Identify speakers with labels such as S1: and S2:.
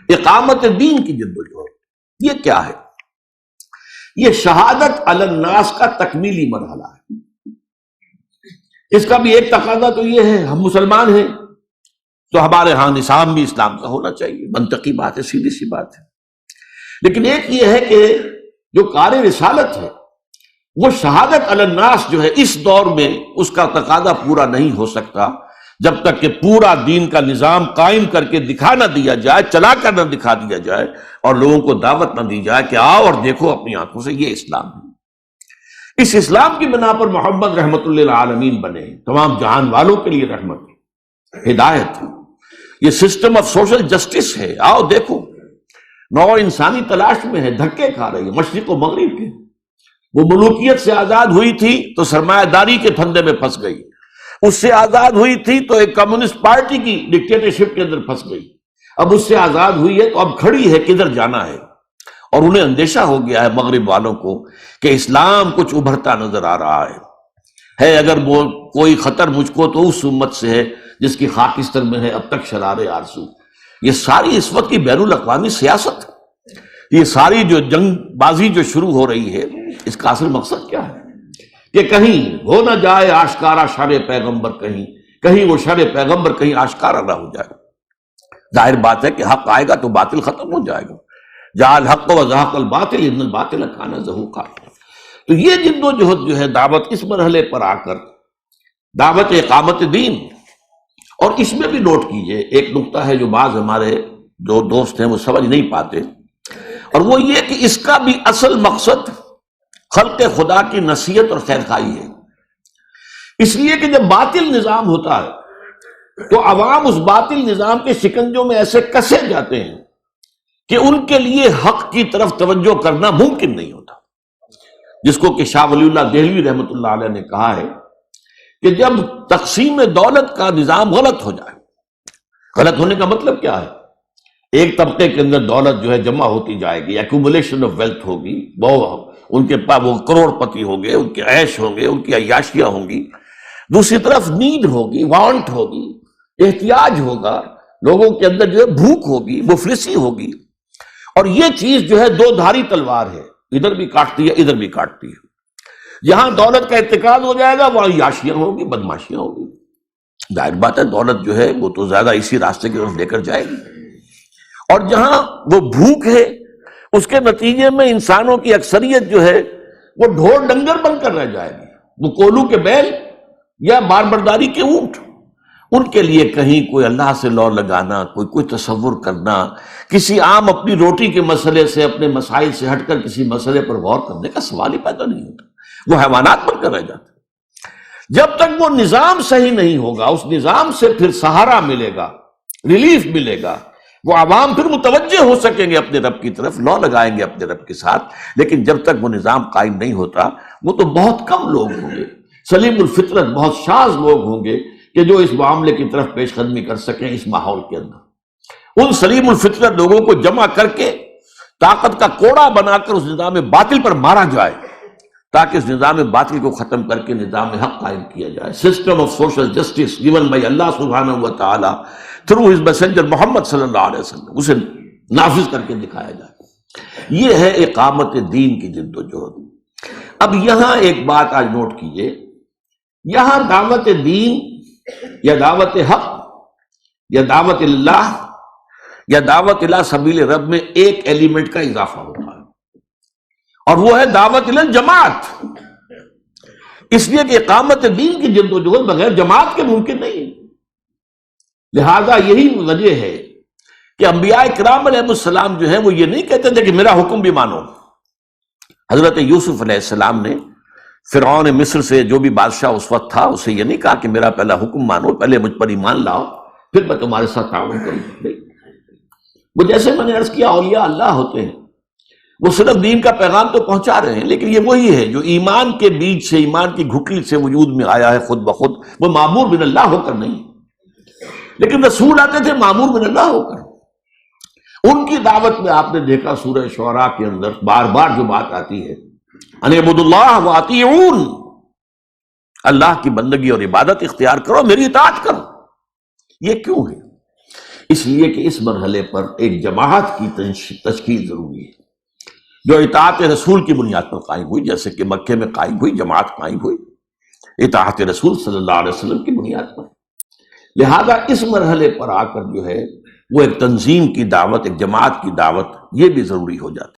S1: اقامت دین کی جدوجہد یہ کیا ہے؟ یہ شہادت علی الناس کا تکمیلی مرحلہ ہے۔ اس کا بھی ایک تقاضا تو یہ ہے، ہم مسلمان ہیں تو ہمارے ہاں نظام بھی اسلام کا ہونا چاہیے، منطقی بات ہے، سیدھی سی بات ہے۔ لیکن ایک یہ ہے کہ جو کار رسالت ہے وہ شہادت علی الناس جو ہے اس دور میں اس کا تقاضا پورا نہیں ہو سکتا جب تک کہ پورا دین کا نظام قائم کر کے دکھا نہ دیا جائے، چلا کر نہ دکھا دیا جائے، اور لوگوں کو دعوت نہ دی جائے کہ آؤ اور دیکھو اپنی آنکھوں سے یہ اسلام ہے۔ اس اسلام کی بنا پر محمد رحمت اللہ للعالمین بنے، تمام جہان والوں کے لیے رحمت، ہدایت، یہ سسٹم آف سوشل جسٹس ہے۔ آؤ دیکھو، نو انسانی تلاش میں ہے، دھکے کھا رہی ہے مشرق و مغرب کے۔ وہ ملوکیت سے آزاد ہوئی تھی تو سرمایہ داری کے پھندے میں پھنس گئی، اس سے آزاد ہوئی تھی تو ایک کمیونسٹ پارٹی کی ڈکٹیٹرشپ کے اندر پھنس گئی، اب اس سے آزاد ہوئی ہے تو اب کھڑی ہے کدھر جانا ہے۔ اور انہیں اندیشہ ہو گیا ہے مغرب والوں کو کہ اسلام کچھ ابھرتا نظر آ رہا ہے اگر وہ کوئی خطر مجھ کو تو اس امت سے ہے جس کی خاکستر میں ہے اب تک شرار آرزو۔ یہ ساری اس وقت کی بین الاقوامی سیاست، یہ ساری جو جنگ بازی جو شروع ہو رہی ہے، اس کا اصل مقصد کیا ہے کہ کہیں ہو نہ جائے آشکارا شر پیغمبر، کہیں وہ شر پیغمبر کہیں آشکارا نہ ہو جائے۔ ظاہر بات ہے کہ حق آئے گا تو باطل ختم ہو جائے گا، جاء الحق وزهق الباطل ان الباطل کان زہوقا۔ تو یہ جد و جہد جو ہے دعوت اس مرحلے پر آ کر دعوت اقامت دین، اور اس میں بھی نوٹ کیجئے ایک نقطہ ہے جو بعض ہمارے جو دوست ہیں وہ سمجھ نہیں پاتے، اور وہ یہ کہ اس کا بھی اصل مقصد خلق خدا کی نصیحت اور خیرخواہی ہے۔ اس لیے کہ جب باطل نظام ہوتا ہے تو عوام اس باطل نظام کے شکنجوں میں ایسے کسے جاتے ہیں کہ ان کے لیے حق کی طرف توجہ کرنا ممکن نہیں ہوتا، جس کو کہ شاہ ولی اللہ دہلوی رحمۃ اللہ علیہ نے کہا ہے کہ جب تقسیم دولت کا نظام غلط ہو جائے، غلط ہونے کا مطلب کیا ہے؟ ایک طبقے کے اندر دولت جو ہے جمع ہوتی جائے گی، ایکومولیشن آف ویلتھ ہوگی، وہ ان کے پاس وہ کروڑ پتی ہوں گے، ان کے عیش ہوں گے، ان کی عیاشیاں ہوں گی۔ دوسری طرف نیڈ ہوگی، وانٹ ہوگی، احتیاج ہوگا، لوگوں کے اندر جو ہے بھوک ہوگی، مفلسی ہوگی، اور یہ چیز جو ہے دو دھاری تلوار ہے، ادھر بھی کاٹتی ہے ادھر بھی کاٹتی ہے۔ جہاں دولت کا ارتکاز ہو جائے گا وہاں عیاشیاں ہوگی، بدماشیاں ہوگی۔ ظاہر بات ہے دولت جو ہے وہ تو زیادہ اسی راستے کی طرف لے کر جائے گی، اور جہاں وہ بھوک ہے اس کے نتیجے میں انسانوں کی اکثریت جو ہے وہ ڈھور ڈنگر بن کر رہ جائے گی، وہ کولو کے بیل یا بار برداری کے اونٹ۔ ان کے لیے کہیں کوئی اللہ سے لو لگانا، کوئی تصور کرنا، کسی عام اپنی روٹی کے مسئلے سے، اپنے مسائل سے ہٹ کر کسی مسئلے پر غور کرنے کا سوال ہی پیدا نہیں ہوتا، وہ حیوانات بن کر رہ جاتے۔ جب تک وہ نظام صحیح نہیں ہوگا، اس نظام سے پھر سہارا ملے گا، ریلیف ملے گا، وہ عوام پھر متوجہ ہو سکیں گے اپنے رب کی طرف، لو لگائیں گے اپنے رب کے ساتھ۔ لیکن جب تک وہ نظام قائم نہیں ہوتا، وہ تو بہت کم لوگ ہوں گے، سلیم الفطرت بہت شاذ لوگ ہوں گے کہ جو اس معاملے کی طرف پیش قدمی کر سکیں اس ماحول کے اندر۔ ان سلیم الفطرت لوگوں کو جمع کر کے طاقت کا کوڑا بنا کر اس نظام باطل پر مارا جائے، تاکہ اس نظام باطل کو ختم کر کے نظام حق قائم کیا جائے۔ System of social justice given by اللہ سبحانہ و تعالی through his messenger محمد صلی اللہ علیہ وسلم، اسے نافذ کر کے دکھایا جائے۔ یہ ہے اقامت دین کی جد و جہد۔ اب یہاں ایک بات آج نوٹ کیجئے، یہاں دعوت دین یا دعوت حق یا دعوت اللہ یا دعوت الی سبیل رب میں ایک ایلیمنٹ کا اضافہ ہوتا ہے، اور وہ ہے دعوت الی الجماعت۔ اس لیے کہ اقامت دین کی جد و جہد بغیر جماعت کے ممکن نہیں ہے۔ لہذا یہی وجہ ہے کہ انبیاء کرام علیہ السلام جو ہیں وہ یہ نہیں کہتے تھے کہ میرا حکم بھی مانو۔ حضرت یوسف علیہ السلام نے فرعون مصر سے جو بھی بادشاہ اس وقت تھا اسے یہ نہیں کہا کہ میرا پہلا حکم مانو، پہلے مجھ پر ایمان لاؤ پھر میں تمہارے ساتھ تعاون کروں گا۔ وہ جیسے میں نے عرض کیا اولیاء اللہ ہوتے ہیں، وہ صرف دین کا پیغام تو پہنچا رہے ہیں، لیکن یہ وہی ہے جو ایمان کے بیج سے، ایمان کی گھٹلی سے وجود میں آیا ہے خود بخود، وہ معمور من اللہ ہو کر نہیں۔ لیکن رسول آتے تھے معمور من اللہ ہو کر۔ ان کی دعوت میں آپ نے دیکھا سورہ شعراء کے اندر بار بار جو بات آتی ہے، ان اعبدوا اللہ واطیعون، اللہ کی بندگی اور عبادت اختیار کرو، میری اطاعت کرو۔ یہ کیوں ہے؟ اس لیے کہ اس مرحلے پر ایک جماعت کی تشکیل ضروری ہے جو اطاعت رسول کی بنیاد پر قائم ہوئی، جیسے کہ مکے میں قائم ہوئی جماعت قائم ہوئی اطاعت رسول صلی اللہ علیہ وسلم کی بنیاد پر۔ لہذا اس مرحلے پر آ کر جو ہے وہ ایک تنظیم کی دعوت، ایک جماعت کی دعوت، یہ بھی ضروری ہو جاتی ہے۔